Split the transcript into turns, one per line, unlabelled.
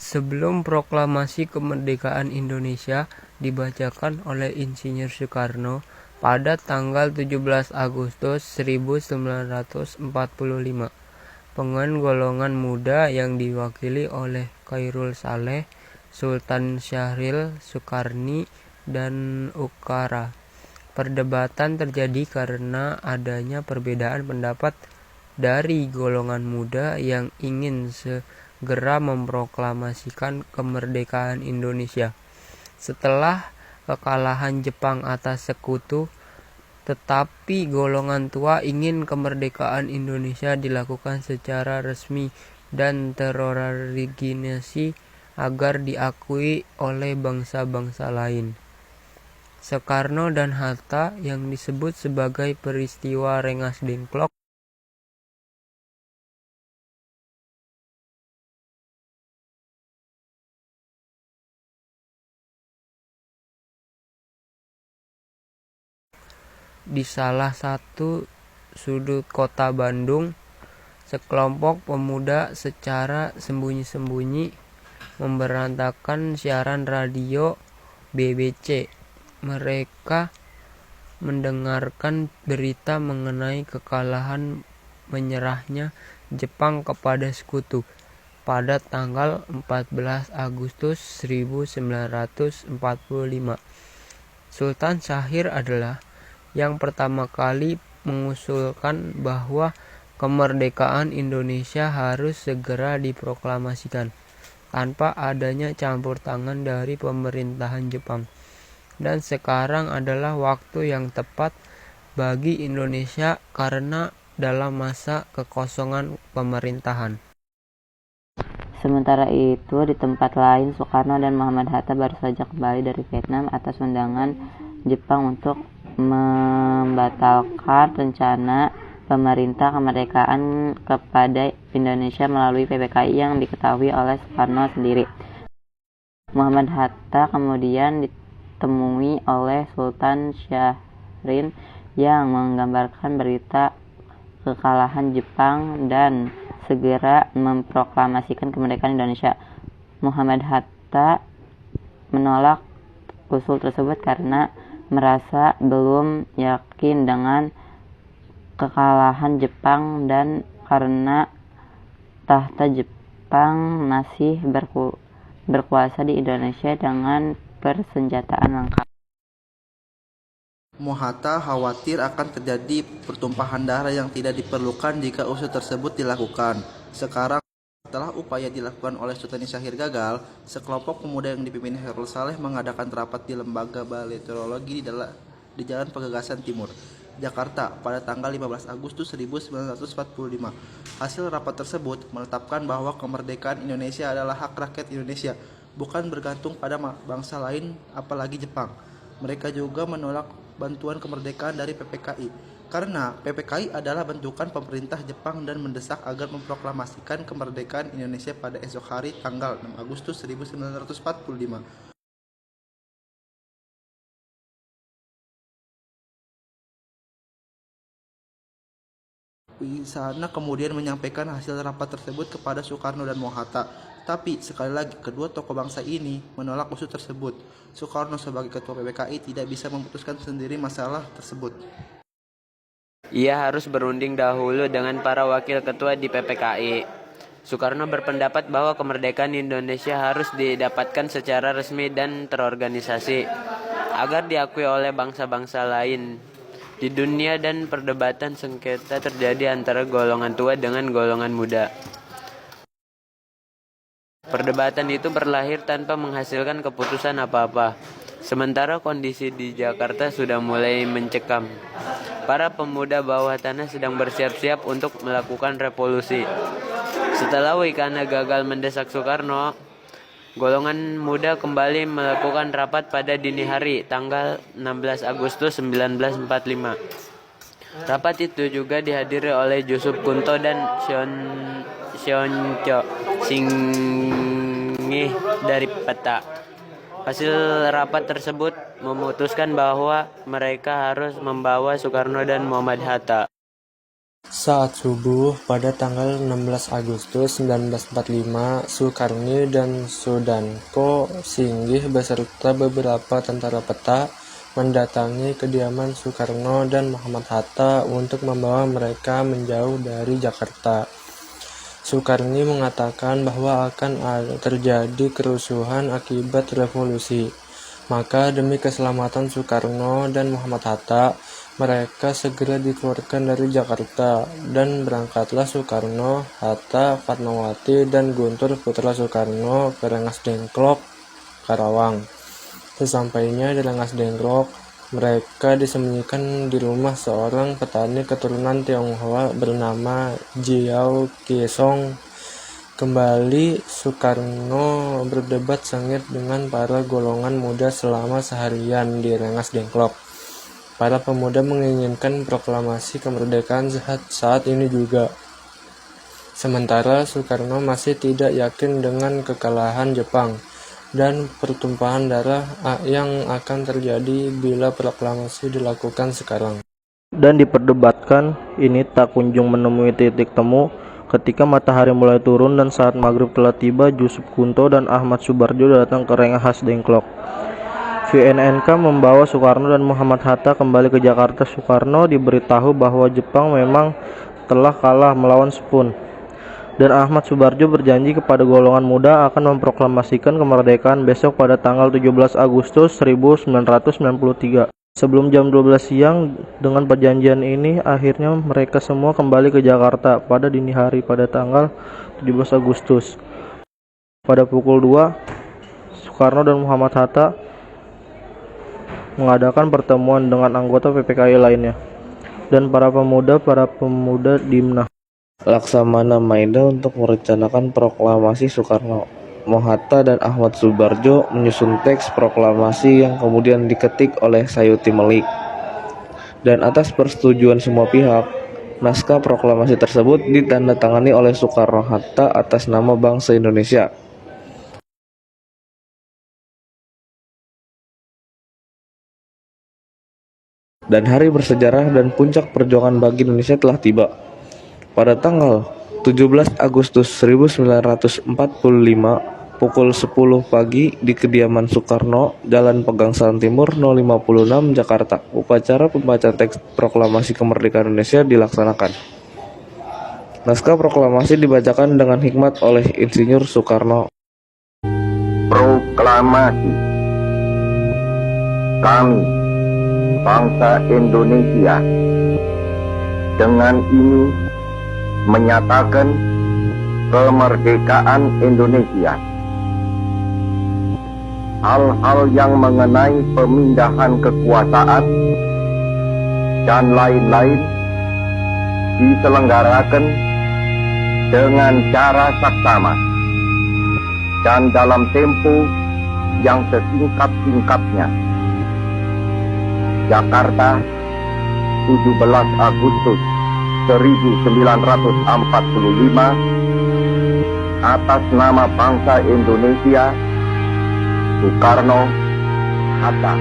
Sebelum proklamasi kemerdekaan Indonesia dibacakan oleh Insinyur Soekarno pada tanggal 17 Agustus 1945, golongan muda yang diwakili oleh Chairul Saleh, Sultan Syahrir Soekarni, dan Ukara. Perdebatan terjadi karena adanya perbedaan pendapat dari golongan muda yang ingin segera memproklamasikan kemerdekaan Indonesia setelah kekalahan Jepang atas Sekutu, tetapi golongan tua ingin kemerdekaan Indonesia dilakukan secara resmi dan terorganisasi agar diakui oleh bangsa-bangsa lain. Soekarno dan Hatta yang disebut sebagai peristiwa Rengas Dengklok di salah satu sudut kota Bandung. Sekelompok pemuda secara sembunyi-sembunyi memberontakkan siaran radio BBC. Mereka mendengarkan berita mengenai kekalahan menyerahnya Jepang kepada Sekutu pada tanggal 14 Agustus 1945. Sultan Syahrir adalah yang pertama kali mengusulkan bahwa kemerdekaan Indonesia harus segera diproklamasikan tanpa adanya campur tangan dari pemerintahan Jepang. Dan sekarang adalah waktu yang tepat bagi Indonesia karena dalam masa kekosongan pemerintahan.
Sementara itu, di tempat lain, Soekarno dan Muhammad Hatta baru saja kembali dari Vietnam atas undangan Jepang untuk membatalkan rencana pemerintah kemerdekaan kepada Indonesia melalui PPKI yang diketahui oleh Soekarno sendiri. Muhammad Hatta kemudian ditemui oleh Sultan Syahrir yang menggambarkan berita kekalahan Jepang dan segera memproklamasikan kemerdekaan Indonesia. Muhammad Hatta menolak usul tersebut karena merasa belum yakin dengan kekalahan Jepang dan karena tahta Jepang masih berkuasa di Indonesia dengan persenjataan lengkap.
Hatta khawatir akan terjadi pertumpahan darah yang tidak diperlukan jika usul tersebut dilakukan. Sekarang, setelah upaya dilakukan oleh Sultan Syahrir gagal, sekelompok pemuda yang dipimpin Chairul Saleh mengadakan rapat di Lembaga Baletrologi di Jalan Pegagan Timur, Jakarta pada tanggal 15 Agustus 1945. Hasil rapat tersebut menetapkan bahwa kemerdekaan Indonesia adalah hak rakyat Indonesia, bukan bergantung pada bangsa lain apalagi Jepang. Mereka juga menolak bantuan kemerdekaan dari PPKI karena PPKI adalah bentukan pemerintah Jepang dan mendesak agar memproklamasikan kemerdekaan Indonesia pada esok hari tanggal 6 Agustus 1945. Wisana kemudian menyampaikan hasil rapat tersebut kepada Soekarno dan Hatta. Tapi sekali lagi kedua tokoh bangsa ini menolak usul tersebut. Soekarno sebagai ketua PPKI tidak bisa memutuskan sendiri masalah tersebut.
Ia harus berunding dahulu dengan para wakil ketua di PPKI. Soekarno berpendapat bahwa kemerdekaan Indonesia harus didapatkan secara resmi dan terorganisasi agar diakui oleh bangsa-bangsa lain di dunia, dan perdebatan sengketa terjadi antara golongan tua dengan golongan muda. Perdebatan itu berlahir tanpa menghasilkan keputusan apa-apa. Sementara kondisi di Jakarta sudah mulai mencekam. Para pemuda bawah tanah sedang bersiap-siap untuk melakukan revolusi. Setelah Wikana gagal mendesak Soekarno, golongan muda kembali melakukan rapat pada dini hari, tanggal 16 Agustus 1945. Rapat itu juga dihadiri oleh Jusuf Kunto dan Sionco Singih dari Peta. Hasil rapat tersebut memutuskan bahwa mereka harus membawa Soekarno dan Muhammad Hatta
Saat subuh pada tanggal 16 Agustus 1945, Sukarni dan Sudanko Singgih beserta beberapa tentara peta mendatangi kediaman Soekarno dan Muhammad Hatta untuk membawa mereka menjauh dari Jakarta. Sukarni mengatakan bahwa akan terjadi kerusuhan akibat revolusi. Maka demi keselamatan Soekarno dan Muhammad Hatta, mereka segera dikeluarkan dari Jakarta dan berangkatlah Soekarno, Hatta, Fatmawati, dan Guntur putra Soekarno ke Rengas Dengklok, Karawang. Sesampainya di Rengas Dengklok, mereka disembunyikan di rumah seorang petani keturunan Tionghoa bernama Jiao Kiesong. Kembali, Soekarno berdebat sengit dengan para golongan muda selama seharian di Rengas Dengklok. Para pemuda menginginkan proklamasi kemerdekaan saat ini juga. Sementara Soekarno masih tidak yakin dengan kekalahan Jepang dan pertumpahan darah yang akan terjadi bila proklamasi dilakukan sekarang.
Dan diperdebatkan, ini tak kunjung menemui titik temu ketika matahari mulai turun dan saat maghrib telah tiba, Yusuf Kunto dan Ahmad Subarjo datang ke Rengas Dengklok. VNNK membawa Soekarno dan Muhammad Hatta kembali ke Jakarta. Soekarno diberitahu bahwa Jepang memang telah kalah melawan Spun. Dan Ahmad Subarjo berjanji kepada golongan muda akan memproklamasikan kemerdekaan besok pada tanggal 17 Agustus 1993. Sebelum jam 12 siang, dengan perjanjian ini, akhirnya mereka semua kembali ke Jakarta pada dini hari pada tanggal 17 Agustus. Pada pukul 2, Soekarno dan Muhammad Hatta mengadakan pertemuan dengan anggota PPKI lainnya dan para pemuda Dimna
Laksamana Maida untuk merencanakan proklamasi Soekarno. Hatta dan Ahmad Subarjo menyusun teks proklamasi yang kemudian diketik oleh Sayuti Melik. Dan atas persetujuan semua pihak, naskah proklamasi tersebut ditandatangani oleh Soekarno-Hatta atas nama bangsa Indonesia. Dan hari bersejarah dan puncak perjuangan bagi Indonesia telah tiba. Pada tanggal 17 Agustus 1945, pukul 10 pagi di kediaman Soekarno, Jalan Pegangsaan Timur 056, Jakarta, upacara pembacaan teks proklamasi kemerdekaan Indonesia dilaksanakan. Naskah proklamasi dibacakan dengan hikmat oleh Insinyur Soekarno.
Proklamasi. Kami, bangsa Indonesia, dengan ini menyatakan kemerdekaan Indonesia. Hal-hal yang mengenai pemindahan kekuasaan dan lain-lain diselenggarakan dengan cara saksama dan dalam tempo yang sesingkat-singkatnya. Jakarta, 17 Agustus 1945, atas nama bangsa Indonesia, Soekarno, Hatta.